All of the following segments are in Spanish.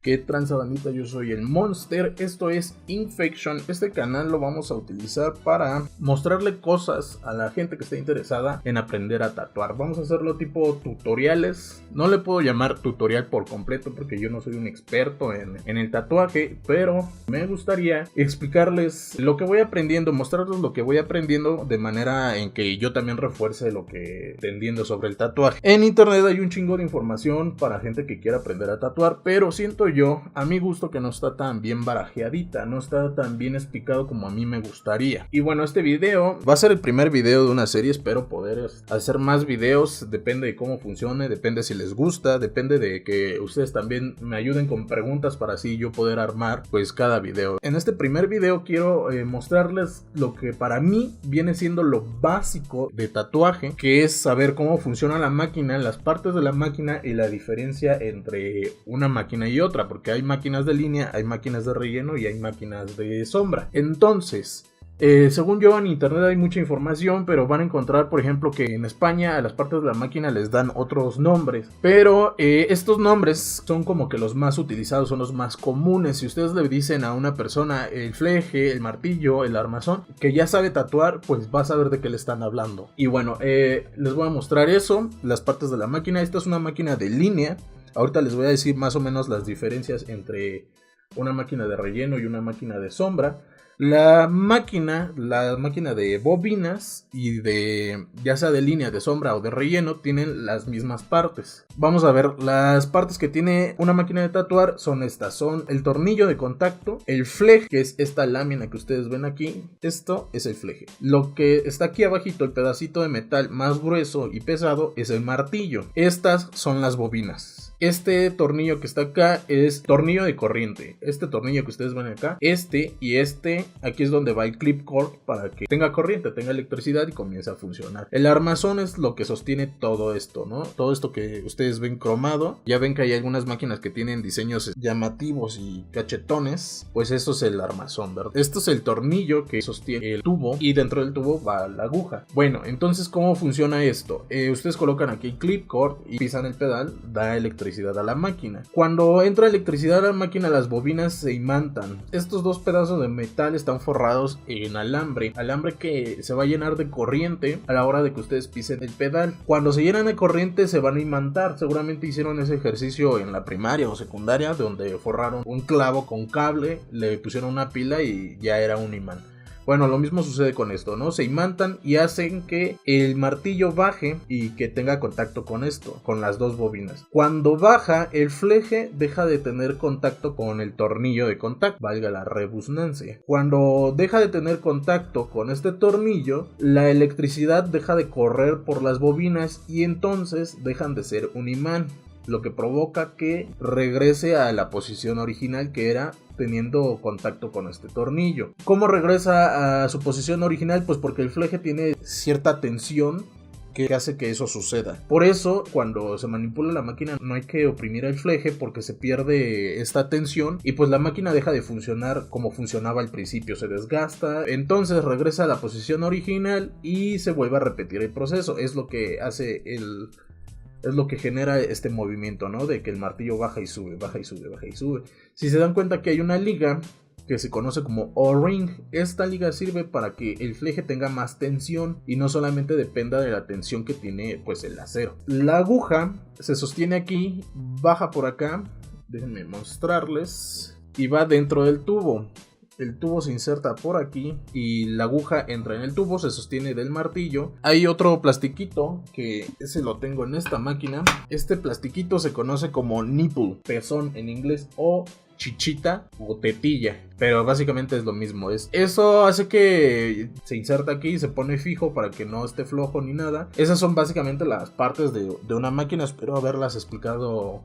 ¿Qué tranza, bandita? Yo soy el Monster, esto es Infection. Este canal lo vamos a utilizar para mostrarle cosas a la gente que esté interesada en aprender a tatuar. Vamos a hacerlo tipo tutoriales. No le puedo llamar tutorial por completo porque yo no soy un experto en el tatuaje, pero me gustaría explicarles lo que voy aprendiendo, mostrarles lo que voy aprendiendo de manera en que yo también refuerce lo que entendiendo sobre el tatuaje. En internet hay un chingo de información para gente que quiera aprender a tatuar, pero siento yo, a mi gusto, que no está tan bien barajeadita, no está tan bien explicado como a mí me gustaría. Y bueno, este video va a ser el primer video de una serie, espero poder hacer más videos, depende de cómo funcione, depende si les gusta, depende de que ustedes también me ayuden con preguntas para así yo poder armar pues cada video. En este primer video quiero mostrarles lo que para mí viene siendo lo básico de tatuaje, que es saber cómo funciona la máquina, las partes de la máquina y la diferencia entre una máquina y otra, porque hay máquinas de línea, hay máquinas de relleno y hay máquinas de sombra. Entonces, según yo, en internet hay mucha información, pero van a encontrar, por ejemplo, que en España a las partes de la máquina les dan otros nombres, pero estos nombres son como que los más utilizados, son los más comunes. Si ustedes le dicen a una persona el fleje, el martillo, el armazón, que ya sabe tatuar, pues va a saber de qué le están hablando. Y bueno, les voy a mostrar eso, las partes de la máquina. Esta es una máquina de línea. Ahorita les voy a decir más o menos las diferencias entre una máquina de relleno y una máquina de sombra. La máquina de bobinas y de ya sea de línea, de sombra o de relleno tienen las mismas partes. Vamos a ver, las partes que tiene una máquina de tatuar son estas, son el tornillo de contacto, el fleje, que es esta lámina que ustedes ven aquí, esto es el fleje. Lo que está aquí abajito, el pedacito de metal más grueso y pesado, es el martillo. Estas son las bobinas. Este tornillo que está acá es tornillo de corriente. Este tornillo que ustedes ven acá, aquí es donde va el clip cord para que tenga corriente, tenga electricidad y comience a funcionar. El armazón es lo que sostiene todo esto, ¿no? Todo esto que ustedes ven cromado. Ya ven que hay algunas máquinas que tienen diseños llamativos y cachetones. Pues esto es el armazón, ¿verdad? Esto es el tornillo que sostiene el tubo y dentro del tubo va la aguja. Bueno, entonces, ¿cómo funciona esto? Ustedes colocan aquí el clip cord y pisan el pedal, da electricidad a la máquina. Cuando entra electricidad a la máquina, las bobinas se imantan. Estos dos pedazos de metal están forrados en alambre que se va a llenar de corriente a la hora de que ustedes pisen el pedal. Cuando se llenan de corriente se van a imantar. Seguramente hicieron ese ejercicio en la primaria o secundaria, donde forraron un clavo con cable, le pusieron una pila y ya era un imán. Bueno, lo mismo sucede con esto, ¿no? Se imantan y hacen que el martillo baje y que tenga contacto con esto, con las dos bobinas. Cuando baja, el fleje deja de tener contacto con el tornillo de contacto, valga la redundancia. Cuando deja de tener contacto con este tornillo, la electricidad deja de correr por las bobinas y entonces dejan de ser un imán, lo que provoca que regrese a la posición original, que era teniendo contacto con este tornillo. ¿Cómo regresa a su posición original? Pues porque el fleje tiene cierta tensión que hace que eso suceda. Por eso, cuando se manipula la máquina, no hay que oprimir el fleje porque se pierde esta tensión y pues la máquina deja de funcionar como funcionaba al principio, se desgasta, entonces regresa a la posición original y se vuelve a repetir el proceso. Es lo que hace es lo que genera este movimiento, ¿no? De que el martillo baja y sube, baja y sube, baja y sube. Si se dan cuenta que hay una liga que se conoce como O-ring, esta liga sirve para que el fleje tenga más tensión y no solamente dependa de la tensión que tiene pues el acero. La aguja se sostiene aquí, baja por acá, déjenme mostrarles, y va dentro del tubo. El tubo se inserta por aquí y la aguja entra en el tubo, se sostiene del martillo. Hay otro plastiquito que ese lo tengo en esta máquina. Este plastiquito se conoce como nipple, pezón en inglés, o chichita o tetilla, pero básicamente es lo mismo. Eso hace que se inserta aquí y se pone fijo para que no esté flojo ni nada. Esas son básicamente las partes de una máquina. Espero haberlas explicado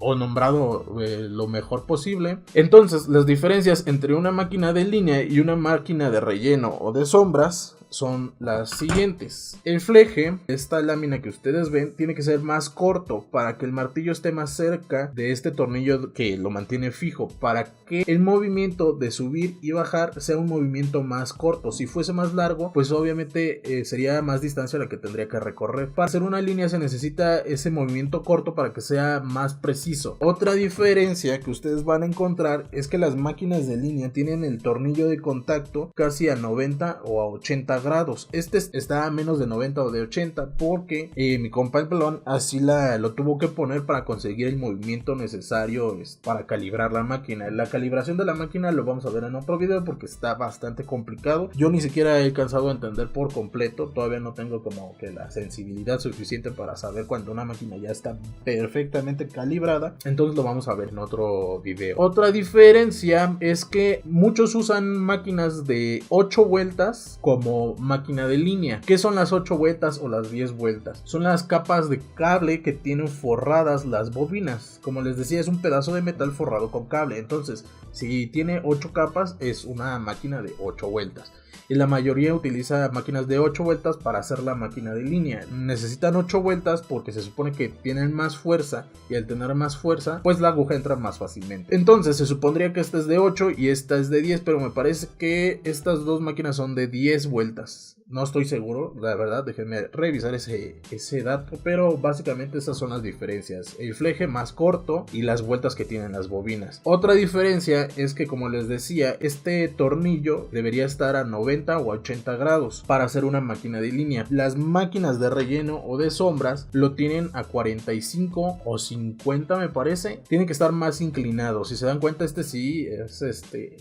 o nombrado lo mejor posible. Entonces, las diferencias entre una máquina de línea y una máquina de relleno o de sombras son las siguientes. El fleje, esta lámina que ustedes ven, tiene que ser más corto para que el martillo esté más cerca de este tornillo que lo mantiene fijo, para que el movimiento de subir y bajar sea un movimiento más corto. Si fuese más largo, pues obviamente sería más distancia la que tendría que recorrer. Para hacer una línea se necesita ese movimiento corto para que sea más preciso. Otra diferencia que ustedes van a encontrar es que las máquinas de línea tienen el tornillo de contacto casi a 90 o a 80 grados. Este está a menos de 90 o de 80 porque mi compa el pelón así lo tuvo que poner para conseguir el movimiento necesario para calibrar la máquina. La calibración de la máquina lo vamos a ver en otro video porque está bastante complicado. Yo ni siquiera he alcanzado a entender por completo, todavía no tengo como que la sensibilidad suficiente para saber cuando una máquina ya está perfectamente calibrada, entonces lo vamos a ver en otro video. Otra diferencia es que muchos usan máquinas de 8 vueltas como máquina de línea. ¿Qué son las 8 vueltas o las 10 vueltas? Son las capas de cable que tienen forradas las bobinas. Como les decía, es un pedazo de metal forrado con cable. Entonces, si tiene 8 capas, es una máquina de 8 vueltas. Y la mayoría utiliza máquinas de 8 vueltas para hacer la máquina de línea. Necesitan 8 vueltas porque se supone que tienen más fuerza, y al tener más fuerza, pues la aguja entra más fácilmente. Entonces se supondría que esta es de 8 y esta es de 10, pero me parece que estas dos máquinas son de 10 vueltas. No estoy seguro, la verdad, déjenme revisar ese dato, pero básicamente esas son las diferencias. El fleje más corto y las vueltas que tienen las bobinas. Otra diferencia es que, como les decía, este tornillo debería estar a 90 o 80 grados para hacer una máquina de línea. Las máquinas de relleno o de sombras lo tienen a 45 o 50, me parece. Tienen que estar más inclinados. Si se dan cuenta, sí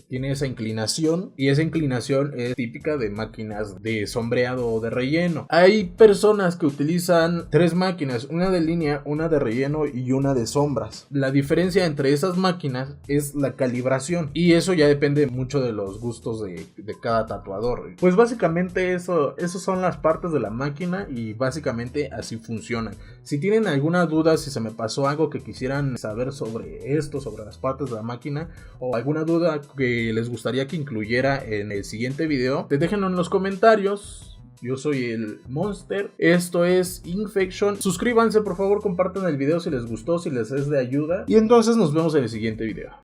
tiene esa inclinación, y esa inclinación es típica de máquinas de sombreado o de relleno. Hay personas que utilizan 3 máquinas, una de línea, una de relleno y una de sombras. La diferencia entre esas máquinas es la calibración, y eso ya depende mucho de los gustos de cada tatuador. Pues básicamente esos son las partes de la máquina, y básicamente así funcionan. Si tienen alguna duda, si se me pasó algo que quisieran saber sobre esto, sobre las partes de la máquina, o alguna duda que les gustaría que incluyera en el siguiente video, déjenlo en los comentarios. Yo soy el Monster, esto es Infection. Suscríbanse, por favor, compartan el video si les gustó, si les es de ayuda, y entonces nos vemos en el siguiente video.